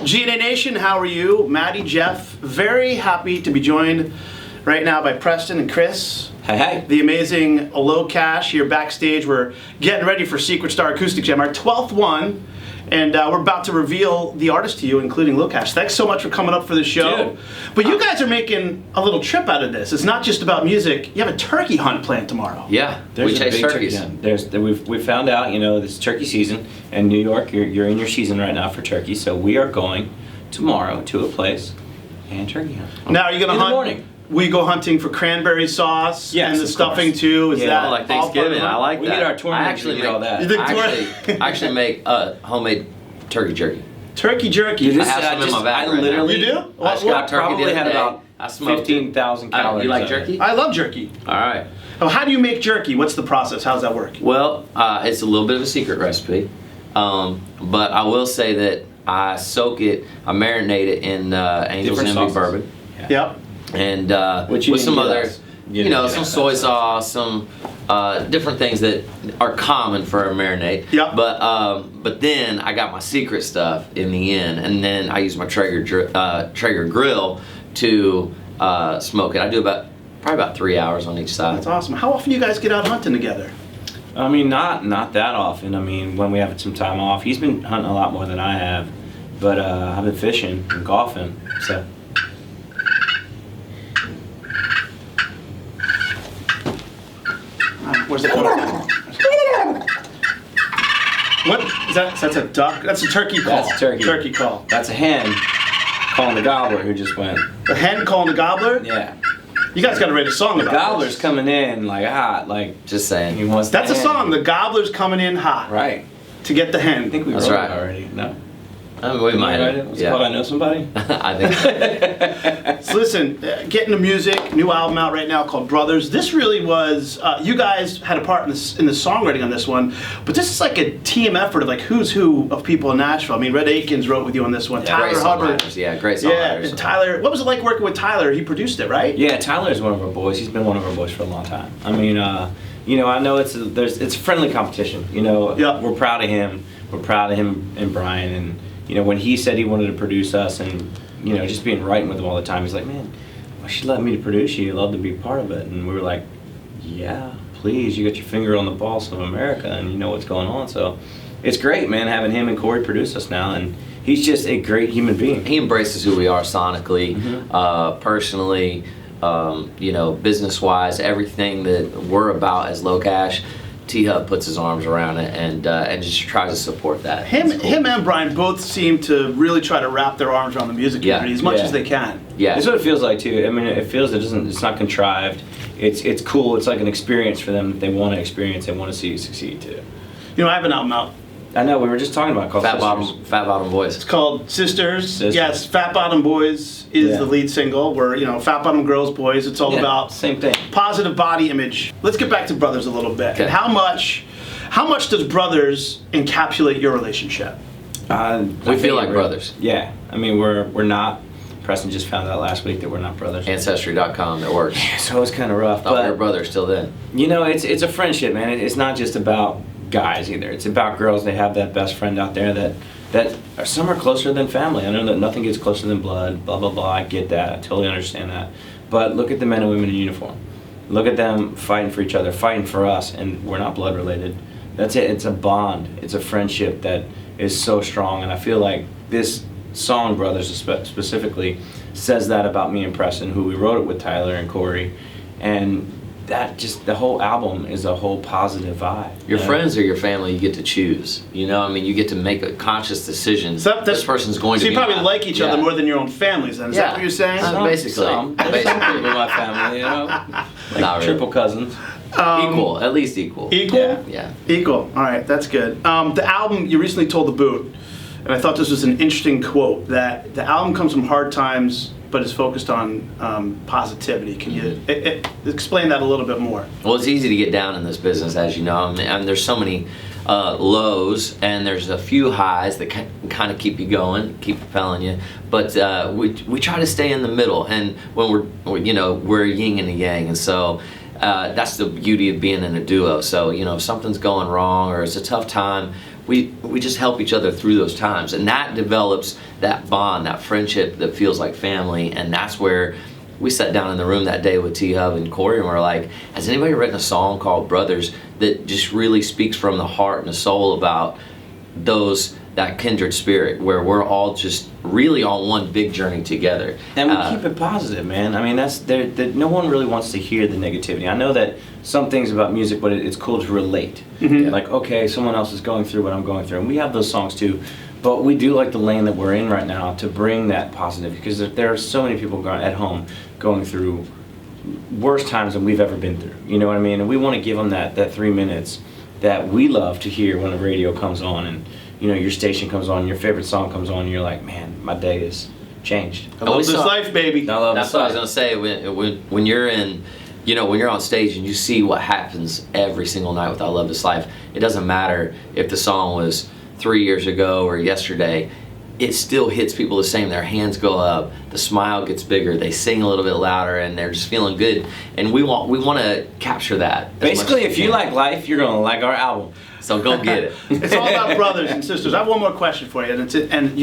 G&A Nation, how are you? Maddie, Jeff, very happy to be joined right now by Preston and Chris. Hey, hey. The amazing LoCash here backstage. We're getting ready for Secret Star Acoustic Jam, our 12th one. And we're about to reveal the artist to you, including LoCash. Thanks so much for coming up for the show. Dude. But you guys are making a little trip out of this. It's not just about music. You have a turkey hunt planned tomorrow. Yeah, we chase turkeys. We found out, this is turkey season. In New York, you're in your season right now for turkey. So we are going tomorrow to a place and turkey hunt. Now, are you going to hunt? In the morning. We go hunting for cranberry sauce and the stuffing course. too. Is that like Thanksgiving? I like we that. need our tournament. I actually make all that. You think I actually make homemade turkey jerky. Turkey jerky. I have some in my bag right now. You do? I just got turkey probably the had other day. about I smoked 15,000 calories. You like of jerky? it. I love jerky. All right. Oh, how do you make jerky? What's the process? How does that work? Well, it's a little bit of a secret recipe, but I will say that I soak it, I marinate it in Angel's Different Envy sauces. bourbon, Yep. and Which you with some didn't other, give us. You didn't give some us soy that sauce, some different things that are common for a marinade. Yep. But then I got my secret stuff in the end, and then I use my Traeger grill to smoke it. I do probably about 3 hours on each side. That's awesome. How often do you guys get out hunting together? I mean, not that often. I mean, when we have some time off, he's been hunting a lot more than I have, but I've been fishing and golfing. So. Where's the phone? What is that? That's a duck. That's a turkey call. That's a turkey. Turkey call. That's a hen calling the gobbler who just went. The hen calling the gobbler. Yeah. You guys got to write a song The about gobbler's this. coming in like hot, like Just saying. he wants. That's the a hen. song. The gobbler's coming in hot Right. to get the hen. I think we That's wrote right. it already. No. We might Write have. it? What's it called? I know somebody. I think. So listen, getting to music, new album out right now called Brothers. This really was, you guys had a part in the songwriting on this one, but this is like a team effort of like who's who of people in Nashville. I mean, Red Akins wrote with you on this one. Yeah, Tyler Great Hubbard. songwriters. Yeah, great Yeah, songwriters. and Tyler, what was it like working with Tyler? He produced it, right? Yeah, Tyler's one of our boys. He's been one of our boys for a long time. I mean, I know it's friendly competition. Yeah. We're proud of him. We're proud of him and Brian. And when he said he wanted to produce us, and just being writing with him all the time, he's like, man, why should you let me to produce you? You'd love to be part of it. And we were like, yeah, please. You got your finger on the pulse of America, and you know what's going on. So it's great, man, having him and Corey produce us now. And he's just a great human being. He embraces who we are sonically, Mm-hmm. personally, business-wise, everything that we're about as LoCash. T-Hub puts his arms around it and just tries to support that. Him It's cool. and Brian both seem to really try to wrap their arms around the music community as much as they can. Yeah. That's what it feels like too. I mean, it's not contrived. It's cool. It's like an experience for them that they want to experience. They want to see you succeed too. I have an album out. I know, we were just talking about it called Fat Sisters. Bottom Boys. It's called Sisters. Sisters. Yes, Fat Bottom Boys is Yeah. the lead single. Where Fat Bottom Girls, Boys. It's all Yeah, about same thing. positive body image. Let's get back to Brothers a little bit. Okay. How much does Brothers encapsulate your relationship? We feel like brothers. Yeah, I mean we're not. Preston just found out last week that we're not brothers. Ancestry.com, that works. So it's kind of rough. Thought we were But brothers till then. it's a friendship, man. It's not just about guys either. It's about girls. They have that best friend out there that some are closer than family. I know that nothing gets closer than blood. Blah blah blah. I get that. I totally understand that. But look at the men and women in uniform. Look at them fighting for each other, fighting for us, and we're not blood related. That's it. It's a bond. It's a friendship that is so strong, and I feel like this song, Brothers specifically, says that about me and Preston, who we wrote it with Tyler and Corey, and that just the whole album is a whole positive vibe. Your friends or your family, you get to choose. You get to make a conscious decision. This person's going to So be you probably my- like each other Yeah. more than your own families. Then is that what you're saying? Basically. Some Basically. people in my family, like Not really. triple cousins. Equal, at least equal. Equal. Yeah. Equal. All right, that's good. The album you recently told The Boot, and I thought this was an interesting quote that the album comes from hard times, but is focused on positivity. Can you explain that a little bit more? Well, it's easy to get down in this business, as you know. And there's so many lows, and there's a few highs that kind of keep you going, keep propelling you. But we try to stay in the middle, and when we're yin and a yang, and so. That's the beauty of being in a duo. So, if something's going wrong or it's a tough time, we just help each other through those times, and that develops that bond, that friendship that feels like family. And that's where we sat down in the room that day with T-Hub and Corey, and we're like, has anybody written a song called Brothers that just really speaks from the heart and the soul about that kindred spirit, where we're all just really on one big journey together? And we keep it positive, man. I mean, no one really wants to hear the negativity. I know that some things about music, but it's cool to relate. Mm-hmm. Like, okay, someone else is going through what I'm going through, and we have those songs too. But we do like the lane that we're in right now to bring that positive, because there are so many people at home going through worse times than we've ever been through. You know what I mean? And we want to give them that 3 minutes that we love to hear when the radio comes on, and your station comes on, your favorite song comes on, and you're like, man, my day is changed. I love this life, baby. I love That's this what I was life. gonna say. When you're in, when you're on stage and you see what happens every single night with I Love This Life, it doesn't matter if the song was 3 years ago or yesterday. It still hits people the same. Their hands go up, the smile gets bigger, they sing a little bit louder, and they're just feeling good. And we want to capture that. as Basically, much as if we you can. like life, you're gonna like our album. So go get it. It's all about brothers and sisters. I have one more question for you, and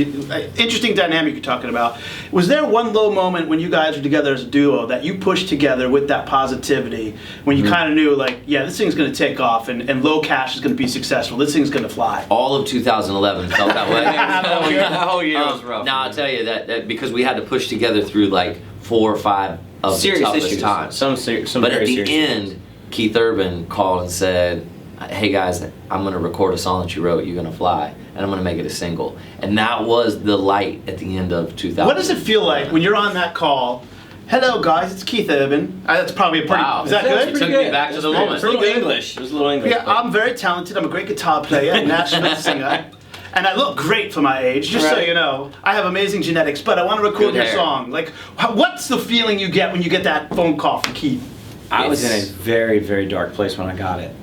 interesting dynamic you're talking about. Was there one low moment when you guys were together as a duo that you pushed together with that positivity, when you kind of knew, like, yeah, this thing's going to take off, and LoCash is going to be successful, this thing's going to fly? All of 2011 felt that way. That whole year was rough. Now I'll tell you that because we had to push together through like 4 or 5 of Serious the toughest issues. times. Some But very at the serious end, issues. Keith Urban called and said, hey guys, I'm going to record a song that you wrote, You're Gonna Fly, and I'm going to make it a single. And that was the light at the end of 2000. What does it feel like when you're on that call? Hello, guys, it's Keith Urban. That's probably a pretty. Wow. Is that That's good? pretty Took me back to the moment. It was a little English. It was a little English. Yeah, I'm very talented. I'm a great guitar player, and national singer. And I look great for my age, just so Right. you know. I have amazing genetics, but I want to record Good your hair. song. Like, what's the feeling you get when you get that phone call from Keith? I was in a It's- very, very dark place when I got it.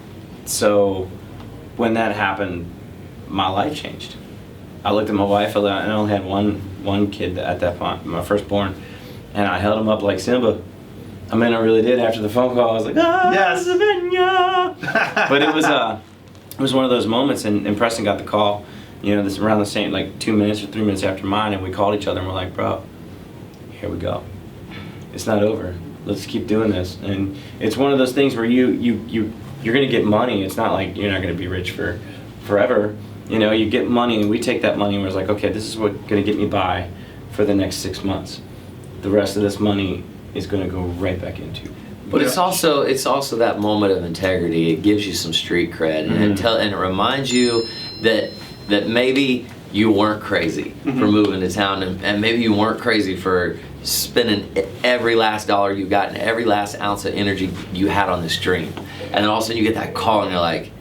So when that happened, my life changed. I looked at my wife, and I only had one kid at that point, my firstborn, and I held him up like Simba. I mean, I really did. After the phone call, I was like, Yes. Savannah. But it was one of those moments, and Preston got the call, this around the same, like 2 minutes or 3 minutes after mine, and we called each other and we're like, bro, here we go. It's not over. Let's keep doing this. And it's one of those things where you're gonna get money. It's not like you're not gonna be rich for forever. You get money, and we take that money and we're like, okay, this is what's gonna get me by for the next 6 months. The rest of this money is gonna go right back into. But it's also that moment of integrity. It gives you some street cred, and it reminds you that maybe you weren't crazy for moving to town, and maybe you weren't crazy for spending every last dollar you got and every last ounce of energy you had on this dream. And then all of a sudden you get that call, and you're like,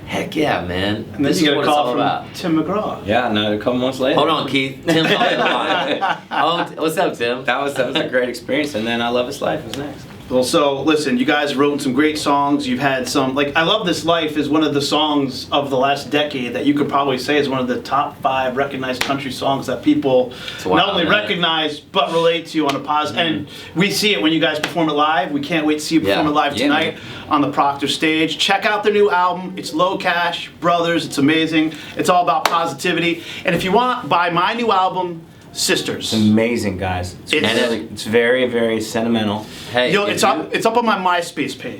heck yeah, man! And then This you is get a what it's call all from about. Tim McGraw. Yeah, no, a couple months later. Hold on, Keith. Tim's on the line. Oh, what's up, Tim? That was a great experience, and then I Love This Life was next. Well, so listen, you guys wrote some great songs. You've had some, like, I Love This Life is one of the songs of the last decade that you could probably say is one of the top 5 recognized country songs that people Wow, not only man. recognize but relate to on a positive. And we see it when you guys perform it live. We can't wait to see you perform Yeah. it live Yeah, tonight on the Proctor stage. Check out their new album. It's LoCash, Brothers. It's amazing. It's all about positivity. And if you want, buy my new album, Sisters. It's amazing, guys. It's- It's very, very sentimental. Hey, Yo, if it's you- up on my MySpace page.